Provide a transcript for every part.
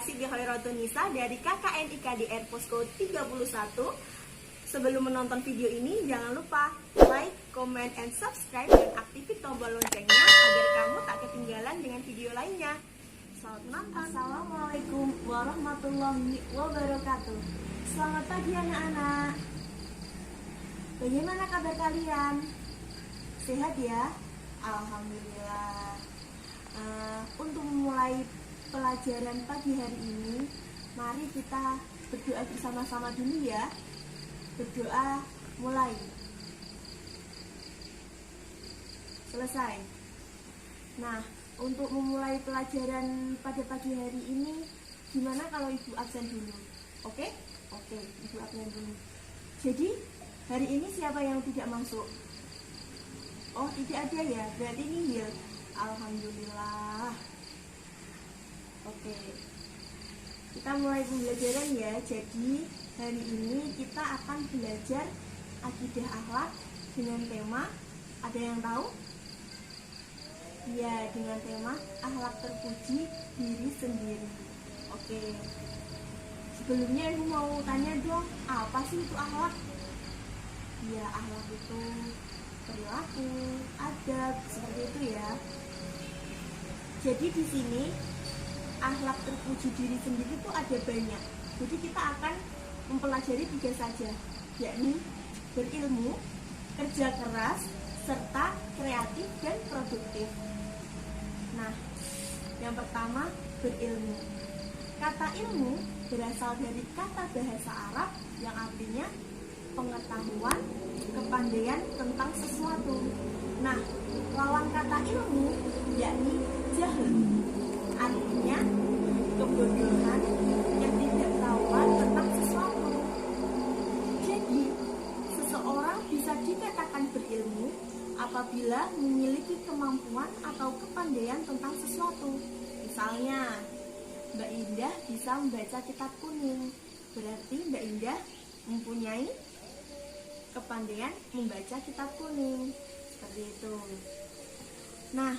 Siti Khairotunisa dari KKN IKDR Posko 31. Sebelum menonton video ini, jangan lupa like, comment, and subscribe dan aktifin tombol loncengnya agar kamu tak ketinggalan dengan video lainnya. Selamat menonton. Assalamualaikum warahmatullahi wabarakatuh. Selamat pagi anak-anak. Bagaimana kabar kalian? Sehat ya? Alhamdulillah. Untuk memulai pelajaran pagi hari ini, mari kita berdoa bersama-sama dulu ya. Berdoa mulai. Selesai. Nah, untuk memulai pelajaran pada pagi hari ini, gimana kalau Ibu absen dulu? Oke? Oke, Ibu absen dulu. Jadi, hari ini siapa yang tidak masuk? Oh, tidak ada ya? Berarti nihil. Alhamdulillah. Oke. Kita mulai pembelajaran ya. Jadi, hari ini kita akan belajar akidah akhlak dengan tema, ada yang tahu? Ya, dengan tema akhlak terpuji diri sendiri. Oke. Sebelumnya Ibu mau tanya dong, apa sih itu akhlak? Ya, akhlak itu perilaku, adab, seperti itu ya. Jadi di sini akhlak terpuji diri sendiri itu ada banyak. Jadi kita akan mempelajari 3 saja, yakni berilmu, kerja keras, serta kreatif dan produktif. Nah, yang pertama berilmu. Kata ilmu berasal dari kata bahasa Arab yang artinya pengetahuan, kepandaian tentang sesuatu. Nah, lawan kata ilmu yakni jahil, artinya kebodohan yang tidak tahu tentang sesuatu. Jadi, seseorang bisa dikatakan berilmu apabila memiliki kemampuan atau kepandaian tentang sesuatu. Misalnya, Mbak Indah bisa membaca kitab kuning, berarti Mbak Indah mempunyai kepandaian membaca kitab kuning. Seperti itu. Nah,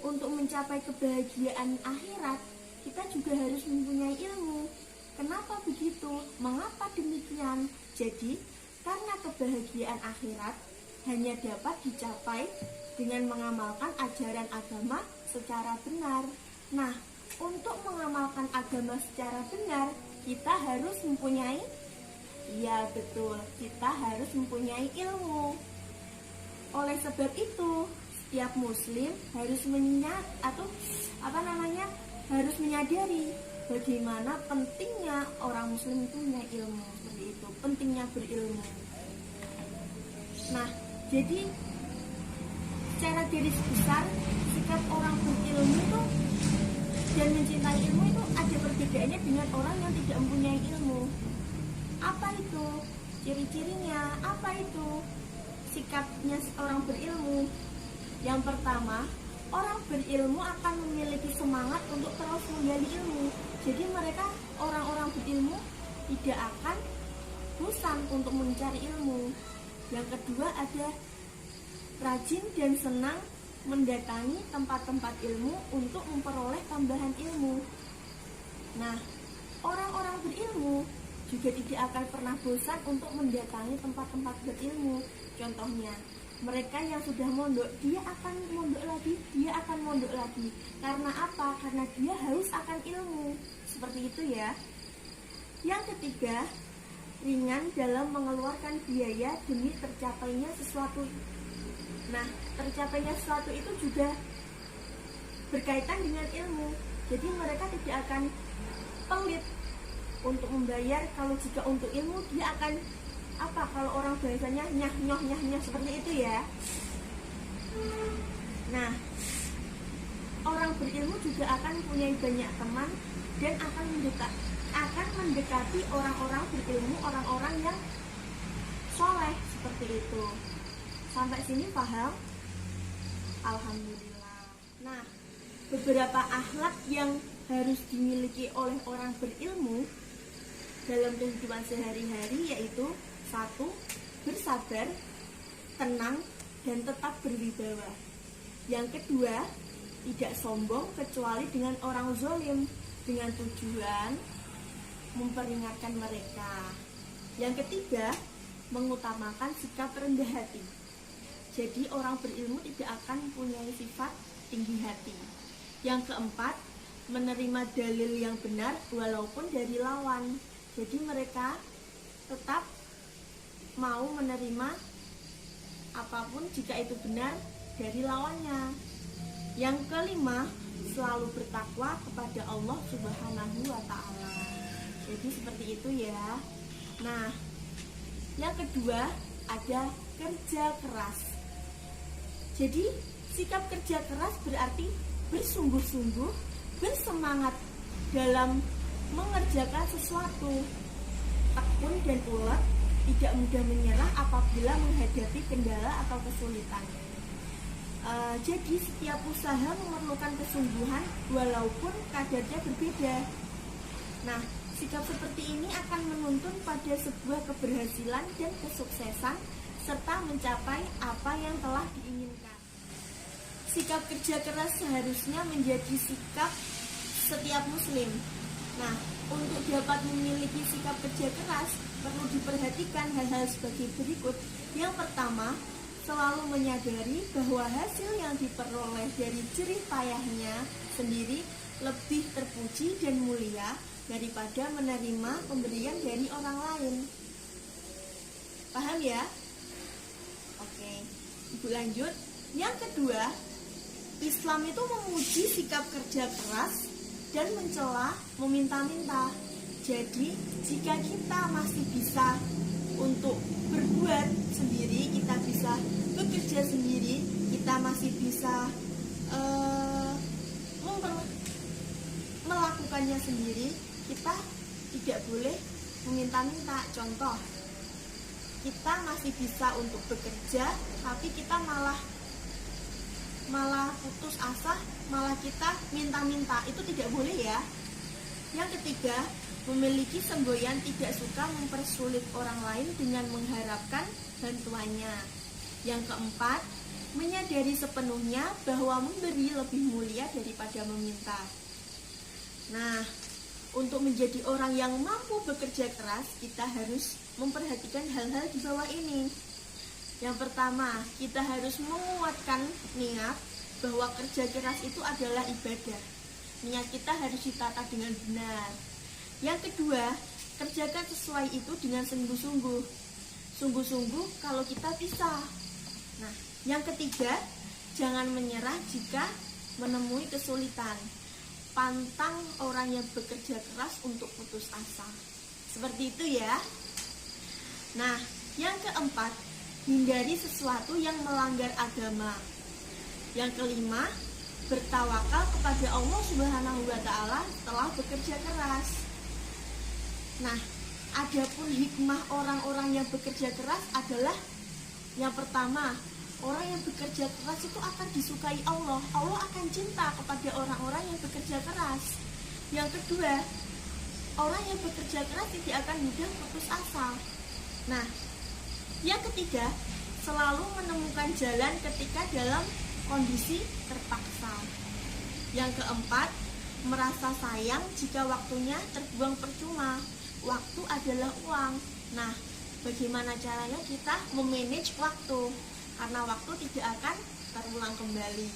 untuk mencapai kebahagiaan akhirat, kita juga harus mempunyai ilmu. Kenapa begitu? Mengapa demikian? Jadi, karena kebahagiaan akhirat hanya dapat dicapai dengan mengamalkan ajaran agama secara benar. Nah, untuk mengamalkan agama secara benar, kita harus mempunyai, ya betul, kita harus mempunyai ilmu. Oleh sebab itu, setiap muslim harus harus menyadari bagaimana pentingnya orang muslim itu punya ilmu. Seperti itu, pentingnya berilmu. Nah, jadi secara garis besar sikap orang berilmu itu dan mencintai ilmu itu ada perbedaannya dengan orang yang tidak mempunyai ilmu. Apa itu? Ciri-cirinya apa itu? Sikapnya orang berilmu. Yang pertama, orang berilmu akan memiliki semangat untuk terus menggali ilmu. Jadi mereka, orang-orang berilmu, tidak akan bosan untuk mencari ilmu. Yang kedua, ada rajin dan senang mendatangi tempat-tempat ilmu untuk memperoleh tambahan ilmu. Nah, orang-orang berilmu juga tidak akan pernah bosan untuk mendatangi tempat-tempat berilmu. Contohnya, mereka yang sudah mondok, dia akan mondok lagi. Karena apa? Karena dia haus akan ilmu. Seperti itu ya. Yang ketiga, ringan dalam mengeluarkan biaya demi tercapainya sesuatu. Nah, tercapainya sesuatu itu juga berkaitan dengan ilmu. Jadi mereka tidak akan pelit untuk membayar. Kalau jika untuk ilmu, dia akan kalau orang bahasanya nyah seperti itu ya. Nah, orang berilmu juga akan mempunyai banyak teman dan akan mendekati orang-orang berilmu, orang-orang yang soleh, seperti itu. Sampai sini paham? Alhamdulillah. Nah, beberapa akhlak yang harus dimiliki oleh orang berilmu dalam kehidupan sehari-hari yaitu 1. Bersabar, tenang, dan tetap berwibawa. Yang kedua, tidak sombong kecuali dengan orang zalim. dengan tujuan memperingatkan mereka. Yang ketiga, mengutamakan sikap rendah hati. Jadi orang berilmu tidak akan mempunyai sifat tinggi hati. Yang keempat, menerima dalil yang benar walaupun dari lawan. Jadi mereka tetap mau menerima apapun jika itu benar dari lawannya. Yang kelima, selalu bertakwa kepada Allah Subhanahu wa Ta'ala. Jadi seperti itu ya. Nah, yang kedua ada kerja keras. Jadi sikap kerja keras berarti bersungguh-sungguh, bersemangat dalam mengerjakan sesuatu, tekun dan ulet, tidak mudah menyerah apabila menghadapi kendala atau kesulitan. Jadi setiap usaha memerlukan kesungguhan walaupun kadarnya berbeda. Nah, sikap seperti ini akan menuntun pada sebuah keberhasilan dan kesuksesan serta mencapai apa yang telah diinginkan. Sikap kerja keras seharusnya menjadi sikap setiap muslim. Nah, untuk dapat memiliki sikap kerja keras perlu diperhatikan hal-hal sebagai berikut. Yang pertama, selalu menyadari bahwa hasil yang diperoleh dari jerih payahnya sendiri lebih terpuji dan mulia daripada menerima pemberian dari orang lain. Paham ya? Oke, Ibu lanjut. Yang kedua, Islam itu memuji sikap kerja keras dan mencela meminta-minta. Jadi, jika kita masih bisa untuk berbuat sendiri, kita bisa bekerja sendiri, kita masih bisa melakukannya sendiri, kita tidak boleh meminta-minta. Contoh, kita masih bisa untuk bekerja, tapi kita malah putus asa, malah kita minta-minta. Itu tidak boleh ya. Yang ketiga, memiliki semboyan tidak suka mempersulit orang lain dengan mengharapkan bantuannya. Yang keempat, menyadari sepenuhnya bahwa memberi lebih mulia daripada meminta. Nah, untuk menjadi orang yang mampu bekerja keras, kita harus memperhatikan hal-hal di bawah ini. Yang pertama, kita harus menguatkan niat bahwa kerja keras itu adalah ibadah. Niat kita harus ditata dengan benar. Yang kedua, kerjakan sesuai itu dengan sungguh-sungguh. Sungguh-sungguh kalau kita bisa. Nah, yang ketiga, jangan menyerah jika menemui kesulitan. Pantang orang yang bekerja keras untuk putus asa. Seperti itu ya. Nah, yang keempat, hindari sesuatu yang melanggar agama. Yang kelima, bertawakal kepada Allah Subhanahu wa Ta'ala setelah bekerja keras. Nah, adapun hikmah orang-orang yang bekerja keras adalah yang pertama, orang yang bekerja keras itu akan disukai Allah. Allah akan cinta kepada orang-orang yang bekerja keras. Yang kedua, orang yang bekerja keras tidak akan mudah putus asa. Nah, yang ketiga, selalu menemukan jalan ketika dalam kondisi terpaksa. Yang keempat, merasa sayang jika waktunya terbuang percuma. Waktu adalah uang. Nah, bagaimana caranya kita memanage waktu? Karena waktu tidak akan terulang kembali.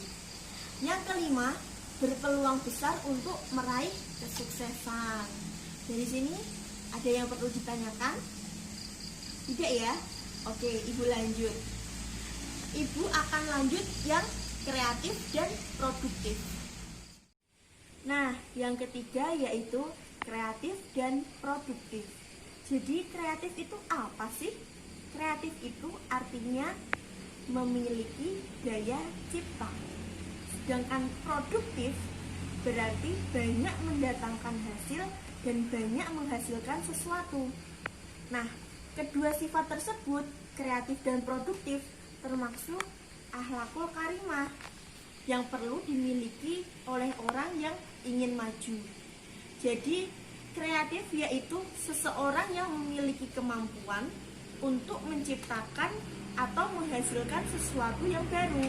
Yang kelima, berpeluang besar untuk meraih kesuksesan. Dari sini ada yang perlu ditanyakan? Tidak ya? Oke, Ibu lanjut. Ibu akan lanjut yang kreatif dan produktif. Nah, yang ketiga yaitu kreatif dan produktif. Jadi kreatif itu apa sih? Kreatif itu artinya memiliki daya cipta. Sedangkan produktif berarti banyak mendatangkan hasil dan banyak menghasilkan sesuatu. Nah, kedua sifat tersebut, kreatif dan produktif, termasuk akhlakul karimah yang perlu dimiliki oleh orang yang ingin maju. Jadi, kreatif yaitu seseorang yang memiliki kemampuan untuk menciptakan atau menghasilkan sesuatu yang baru.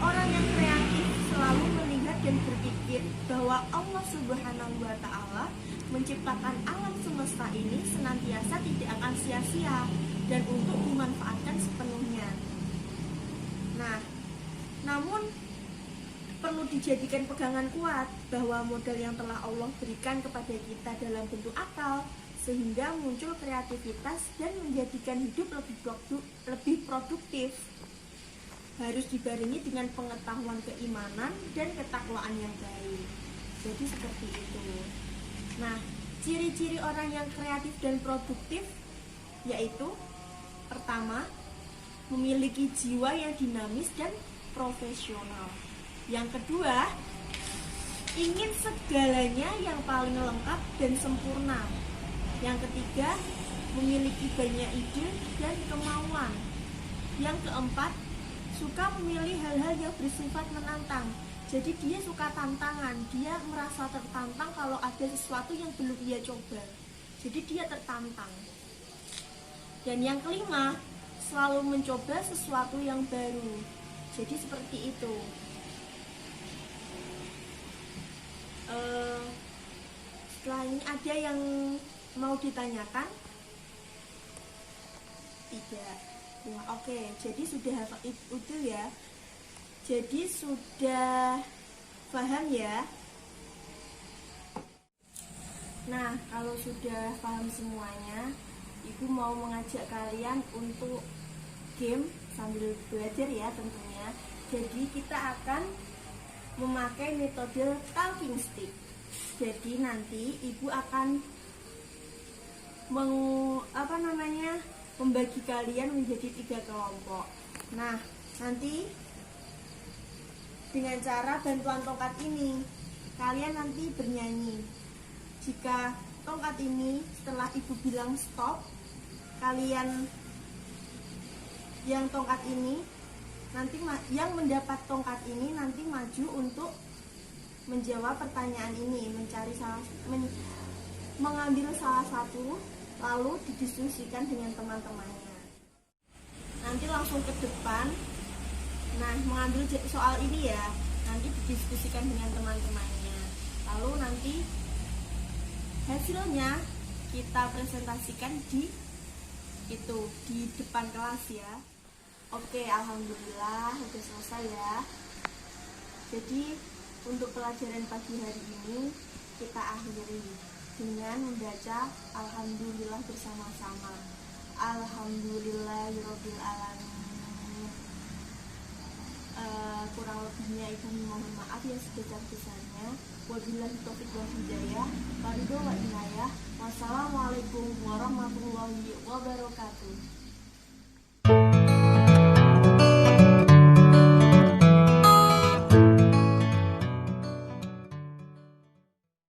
Orang yang kreatif selalu melihat dan dan berpikir bahwa Allah Subhanahu wa Ta'ala menciptakan alam semesta ini senantiasa tidak akan sia-sia dan untuk dimanfaatkan sepenuhnya. Nah, namun perlu dijadikan pegangan kuat bahwa modal yang telah Allah berikan kepada kita dalam bentuk akal, sehingga muncul kreativitas dan menjadikan hidup lebih produktif, harus dibarengi dengan pengetahuan keimanan dan ketakwaan yang baik. Jadi seperti itu. Nah, ciri-ciri orang yang kreatif dan produktif yaitu: pertama, memiliki jiwa yang dinamis dan profesional. Yang kedua, ingin segalanya yang paling lengkap dan sempurna. Yang ketiga, memiliki banyak ide dan kemauan. Yang keempat, suka memilih hal-hal yang bersifat menantang. Jadi dia suka tantangan, dia merasa tertantang kalau ada sesuatu yang belum ia coba. Jadi dia tertantang. Dan yang kelima, selalu mencoba sesuatu yang baru. Jadi seperti itu. Setelah ini ada yang mau ditanyakan? Tidak. Ya, oke. Jadi sudah hafal itu ya. Jadi sudah paham ya. Nah, kalau sudah paham semuanya, Ibu mau mengajak kalian untuk game sambil belajar ya tentunya. Jadi kita akan memakai metode talking stick. Jadi nanti Ibu akan membagi kalian menjadi 3 kelompok. Nah, nanti dengan cara bantuan tongkat ini, kalian nanti bernyanyi. Jika tongkat ini setelah Ibu bilang stop, kalian yang tongkat ini nanti yang mendapat tongkat ini nanti maju untuk menjawab pertanyaan ini, mengambil salah satu lalu didiskusikan dengan teman-temannya. Nanti langsung ke depan. Nah, mengambil soal ini ya, nanti didiskusikan dengan teman-temannya. Lalu nanti hasilnya kita presentasikan di depan kelas ya. Oke, alhamdulillah udah selesai ya. Jadi untuk pelajaran pagi hari ini kita akhiri dengan membaca alhamdulillah bersama-sama. Alhamdulillahirabbil alamin. Kurang lebihnya Ibu mohon maaf yang sebesar-besarnya. Wabillahi taufiq wal hidayah. Waridho wa inayah. Wassalamualaikum warahmatullahi wabarakatuh.